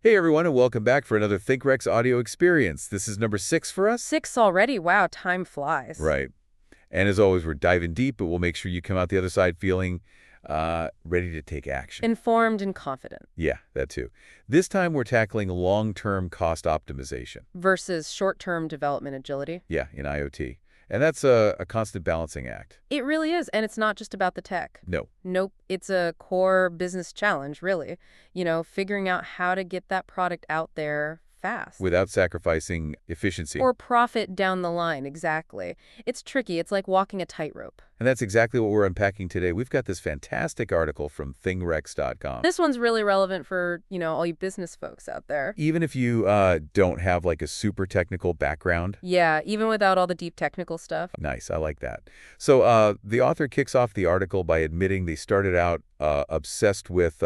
Hey everyone, and welcome back for another ThingRex Audio Experience. This is number 6 for us? 6 already? Wow, time flies. Right. And as always, we're diving deep, but we'll make sure you come out the other side feeling ready to take action. Informed and confident. Yeah, that too. This time we're tackling long-term cost optimization. Versus short-term development agility. Yeah, in IoT. And that's a constant balancing act. It really is, and it's not just about the tech. No. Nope, it's a core business challenge, really. Figuring out how to get that product out there fast. Without sacrificing efficiency. Or profit down the line, exactly. It's tricky. It's like walking a tightrope. And that's exactly what we're unpacking today. We've got this fantastic article from ThingRex.com. This one's really relevant for, all you business folks out there. Even if you don't have like a super technical background. Yeah, even without all the deep technical stuff. Nice, I like that. So the author kicks off the article by admitting they started out obsessed with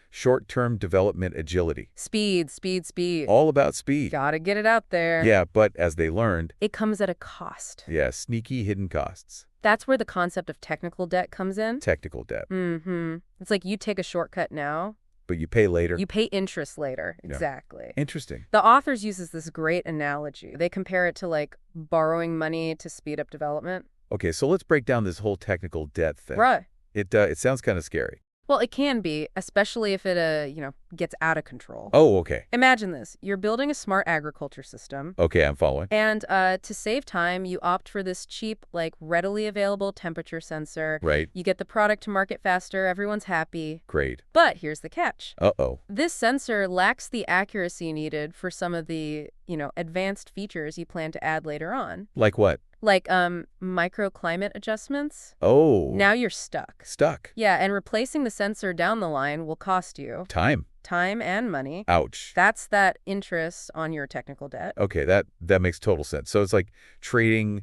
short-term development agility. Speed, speed, speed. All about speed. Gotta get it out there. Yeah, but as they learned, it comes at a cost. Yeah, sneaky hidden costs. That's where the concept of technical debt comes in. Technical debt. Mm-hmm. It's like you take a shortcut now. But you pay later. You pay interest later. Yeah. Exactly. Interesting. The authors uses this great analogy. They compare it to like borrowing money to speed up development. Okay, so let's break down this whole technical debt thing. Right. It sounds kind of scary. Well, it can be, especially if it, gets out of control. Oh, okay. Imagine this. You're building a smart agriculture system. Okay, I'm following. And to save time, you opt for this cheap, readily available temperature sensor. Right. You get the product to market faster. Everyone's happy. Great. But here's the catch. Uh-oh. This sensor lacks the accuracy needed for some of the, advanced features you plan to add later on. Like what? Like microclimate adjustments. Oh. Now you're stuck. Stuck. Yeah, and replacing the sensor down the line will cost you Time. time and money. Ouch. That's that interest on your technical debt. Okay, that makes total sense. So it's like trading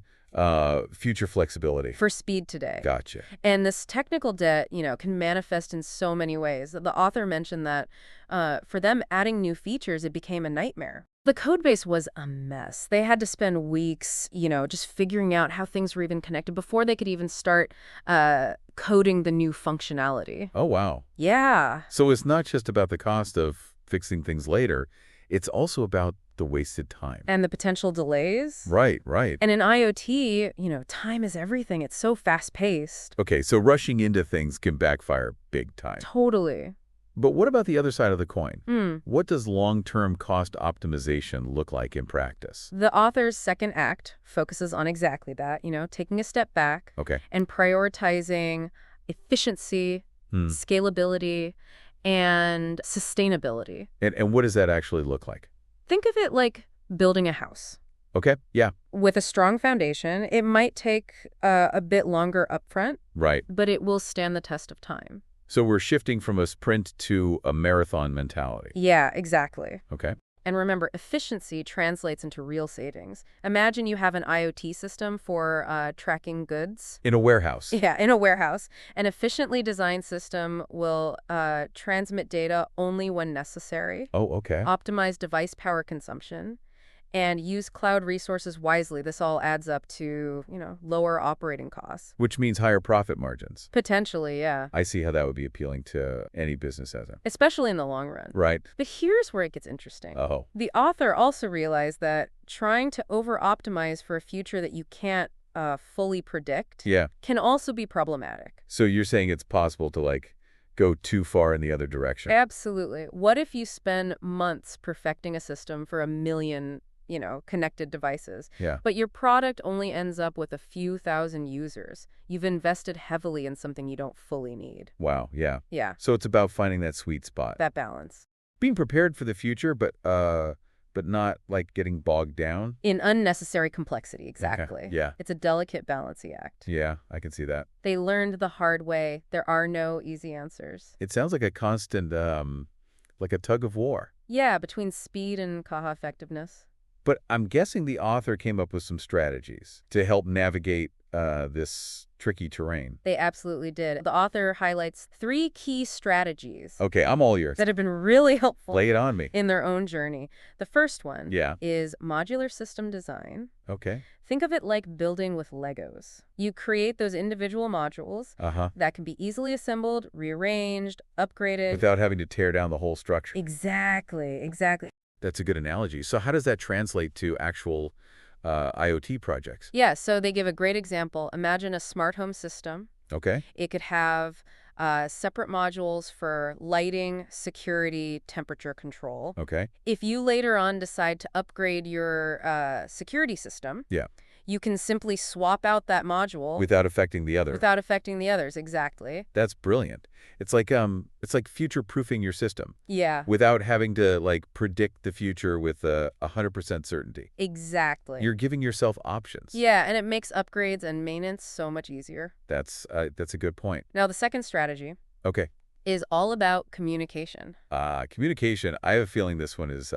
future flexibility. For speed today. Gotcha. And this technical debt, can manifest in so many ways. The author mentioned that for them, adding new features, it became a nightmare. The codebase was a mess. They had to spend weeks, just figuring out how things were even connected before they could even start coding the new functionality. Oh, wow. Yeah. So it's not just about the cost of fixing things later. It's also about the wasted time. And the potential delays. Right, right. And in IoT, time is everything. It's so fast-paced. Okay, so rushing into things can backfire big time. Totally. But what about the other side of the coin? Hmm. What does long-term cost optimization look like in practice? The author's second act focuses on exactly that, taking a step back Okay. and prioritizing efficiency, scalability, and sustainability. And what does that actually look like? Think of it like building a house. Okay, yeah. With a strong foundation, it might take a bit longer upfront, Right. but it will stand the test of time. So we're shifting from a sprint to a marathon mentality. Yeah, exactly. Okay. And remember, efficiency translates into real savings. Imagine you have an IoT system for tracking goods. In a warehouse. Yeah, in a warehouse. An efficiently designed system will transmit data only when necessary, Oh, okay. optimize device power consumption, and use cloud resources wisely. This all adds up to, lower operating costs. Which means higher profit margins. Potentially, yeah. I see how that would be appealing to any business as a... Especially in the long run. Right. But here's where it gets interesting. Oh. The author also realized that trying to over-optimize for a future that you can't fully predict Yeah. can also be problematic. So you're saying it's possible to, go too far in the other direction? Absolutely. What if you spend months perfecting a system for 1 million connected devices. Yeah. But your product only ends up with a few thousand users. You've invested heavily in something you don't fully need. Wow, yeah. Yeah. So it's about finding that sweet spot. That balance. Being prepared for the future, but not, getting bogged down? In unnecessary complexity, exactly. Okay. Yeah. It's a delicate balancing act. Yeah, I can see that. They learned the hard way. There are no easy answers. It sounds like a constant, like a tug of war. Yeah, between speed and cost effectiveness. But I'm guessing the author came up with some strategies to help navigate this tricky terrain. They absolutely did. The author highlights 3 key strategies Okay, I'm all yours. that have been really helpful Lay it on me. in their own journey. The first one Yeah. is modular system design. Okay. Think of it like building with Legos. You create those individual modules Uh-huh. that can be easily assembled, rearranged, upgraded. Without having to tear down the whole structure. Exactly. That's a good analogy. So how does that translate to actual IoT projects? Yeah, so they give a great example. Imagine a smart home system. Okay. It could have separate modules for lighting, security, temperature control. Okay. If you later on decide to upgrade your security system, Yeah. you can simply swap out that module Without affecting the other. without affecting the others. Exactly. That's brilliant. It's like future-proofing your system Yeah, without having to like predict the future with 100% certainty. exactly. You're giving yourself options. Yeah, and it makes upgrades and maintenance so much easier. That's a good point. Now, the second strategy Okay. is all about communication. Communication. I have a feeling this one is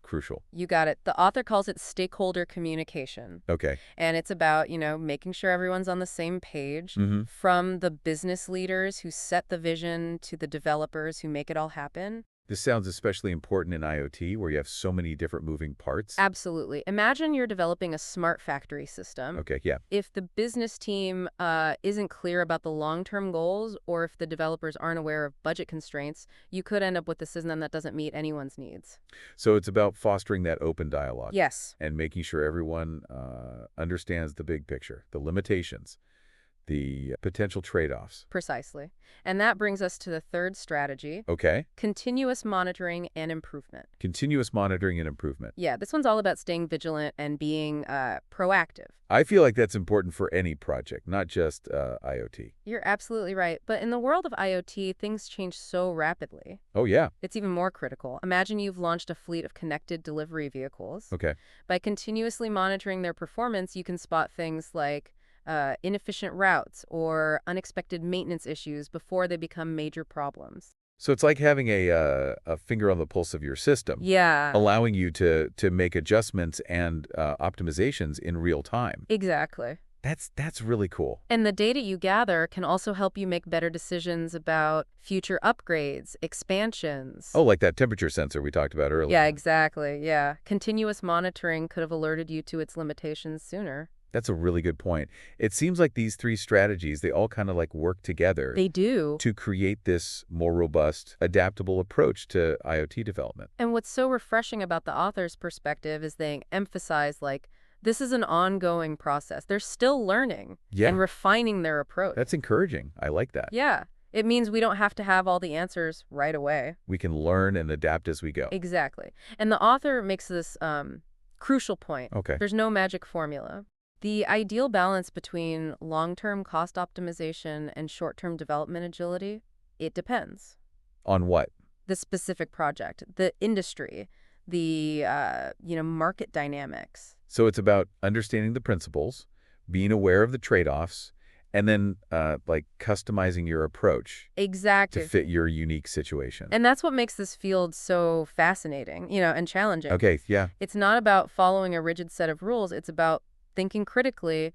crucial. You got it. The author calls it stakeholder communication. Okay. And it's about, making sure everyone's on the same page, Mm-hmm. from the business leaders who set the vision to the developers who make it all happen. This sounds especially important in IoT, where you have so many different moving parts. Absolutely. Imagine you're developing a smart factory system. Okay, yeah. If the business team isn't clear about the long-term goals, or if the developers aren't aware of budget constraints, you could end up with a system that doesn't meet anyone's needs. So it's about fostering that open dialogue. Yes. And making sure everyone understands the big picture, the limitations, the potential trade-offs. Precisely. And that brings us to the third strategy, Okay. continuous monitoring and improvement. Continuous monitoring and improvement. Yeah, this one's all about staying vigilant and being proactive. I feel like that's important for any project, not just IoT. You're absolutely right. But in the world of IoT, things change so rapidly. Oh, yeah. It's even more critical. Imagine you've launched a fleet of connected delivery vehicles. Okay. By continuously monitoring their performance, you can spot things like inefficient routes or unexpected maintenance issues before they become major problems. So it's like having a finger on the pulse of your system. Yeah. Allowing you to make adjustments and optimizations in real time. Exactly. That's really cool. And the data you gather can also help you make better decisions about future upgrades, expansions. Oh, like that temperature sensor we talked about earlier. Yeah, exactly. Yeah. Continuous monitoring could have alerted you to its limitations sooner. That's a really good point. It seems like these 3 strategies, they all kind of like work together They do. to create this more robust, adaptable approach to IoT development. And what's so refreshing about the author's perspective is they emphasize, this is an ongoing process. They're still learning Yeah. and refining their approach. That's encouraging. I like that. Yeah. It means we don't have to have all the answers right away. We can learn and adapt as we go. Exactly. And the author makes this crucial point. Okay. There's no magic formula. The ideal balance between long-term cost optimization and short-term development agility, it depends. On what? The specific project, the industry, the market dynamics. So it's about understanding the principles, being aware of the trade-offs, and then like customizing your approach Exactly. to fit your unique situation. And that's what makes this field so fascinating, and challenging. Okay, yeah. It's not about following a rigid set of rules. It's about thinking critically,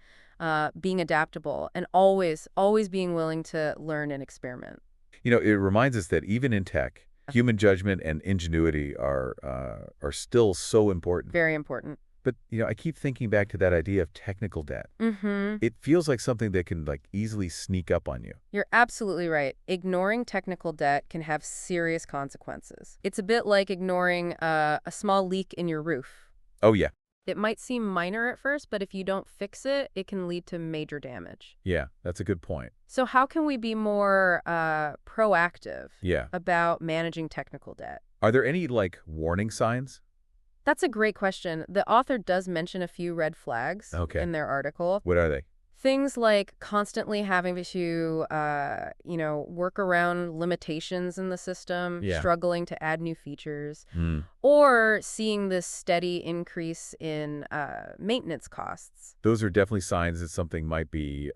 being adaptable, and always being willing to learn and experiment. It reminds us that even in tech, human judgment and ingenuity are still so important. Very important. But, I keep thinking back to that idea of technical debt. Mm-hmm. It feels like something that can easily sneak up on you. You're absolutely right. Ignoring technical debt can have serious consequences. It's a bit like ignoring a small leak in your roof. Oh, yeah. It might seem minor at first, but if you don't fix it, it can lead to major damage. Yeah, that's a good point. So how can we be more proactive Yeah. about managing technical debt? Are there any, warning signs? That's a great question. The author does mention a few red flags Okay. in their article. What are they? Things like constantly having to, work around limitations in the system, Yeah. struggling to add new features, Hmm. or seeing this steady increase in maintenance costs. Those are definitely signs that something might be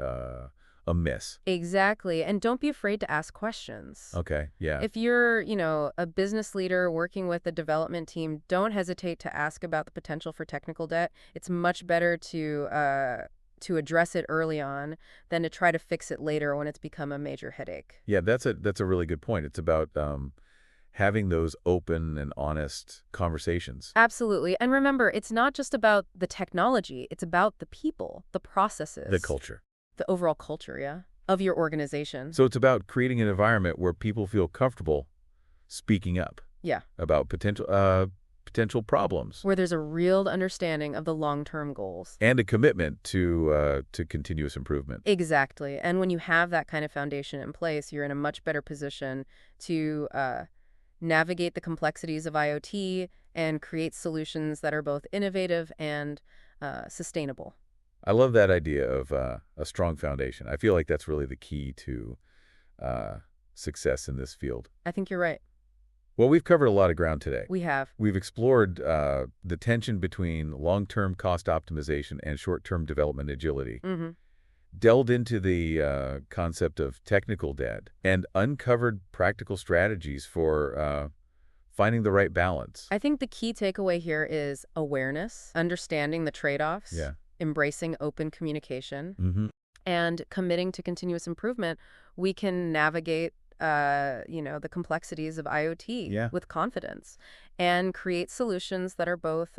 amiss. Exactly. And don't be afraid to ask questions. Okay, yeah. If you're, a business leader working with a development team, don't hesitate to ask about the potential for technical debt. It's much better to to address it early on than to try to fix it later when it's become a major headache. Yeah, that's a really good point. It's about having those open and honest conversations. Absolutely. And remember, it's not just about the technology, it's about the people, the The processes, culture. the overall culture, yeah, of your organization. So it's about creating an environment where people feel comfortable speaking up Yeah, about potential problems where there's a real understanding of the long-term goals. and a commitment to continuous improvement. Exactly. And when you have that kind of foundation in place, you're in a much better position to navigate the complexities of IoT and create solutions that are both innovative and sustainable. I love that idea of a strong foundation. I feel like that's really the key to uh, success in this field. I think you're right. Well, we've covered a lot of ground today. We have. We've explored the tension between long-term cost optimization and short-term development agility, Hmm. delved into the concept of technical debt, and uncovered practical strategies for finding the right balance. I think the key takeaway here is awareness, understanding the trade-offs, Yeah. embracing open communication, Mm-hmm. and committing to continuous improvement. We can navigate the complexities of IoT Yeah. with confidence and create solutions that are both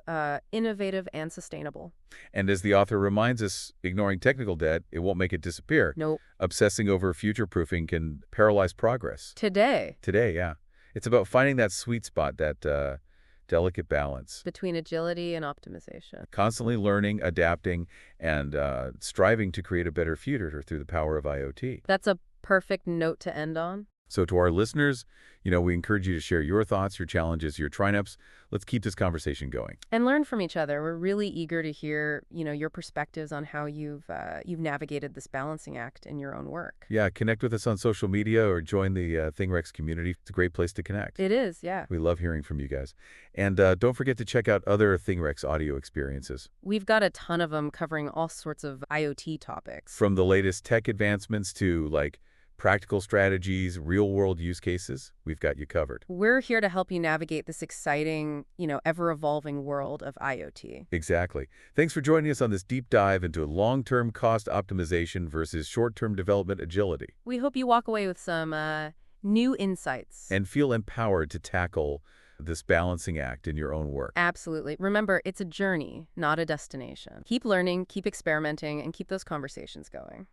innovative and sustainable. And as the author reminds us, ignoring technical debt, it won't make it disappear. Nope. Obsessing over future-proofing can paralyze progress. Today, Today, yeah. It's about finding that sweet spot, that delicate balance. between agility and optimization. Constantly learning, adapting, and striving to create a better future through the power of IoT. That's a perfect note to end on. So to our listeners, we encourage you to share your thoughts, your challenges, your triumphs. Let's keep this conversation going. And learn from each other. We're really eager to hear, your perspectives on how you've navigated this balancing act in your own work. Yeah, connect with us on social media or join the ThingRex community. It's a great place to connect. It is, yeah. We love hearing from you guys. And don't forget to check out other ThingRex audio experiences. We've got a ton of them covering all sorts of IoT topics. From the latest tech advancements to, practical strategies, real-world use cases, we've got you covered. We're here to help you navigate this exciting, ever-evolving world of IoT. Exactly. Thanks for joining us on this deep dive into long-term cost optimization versus short-term development agility. We hope you walk away with some new insights. And feel empowered to tackle this balancing act in your own work. Absolutely. Remember, it's a journey, not a destination. Keep learning, keep experimenting, and keep those conversations going.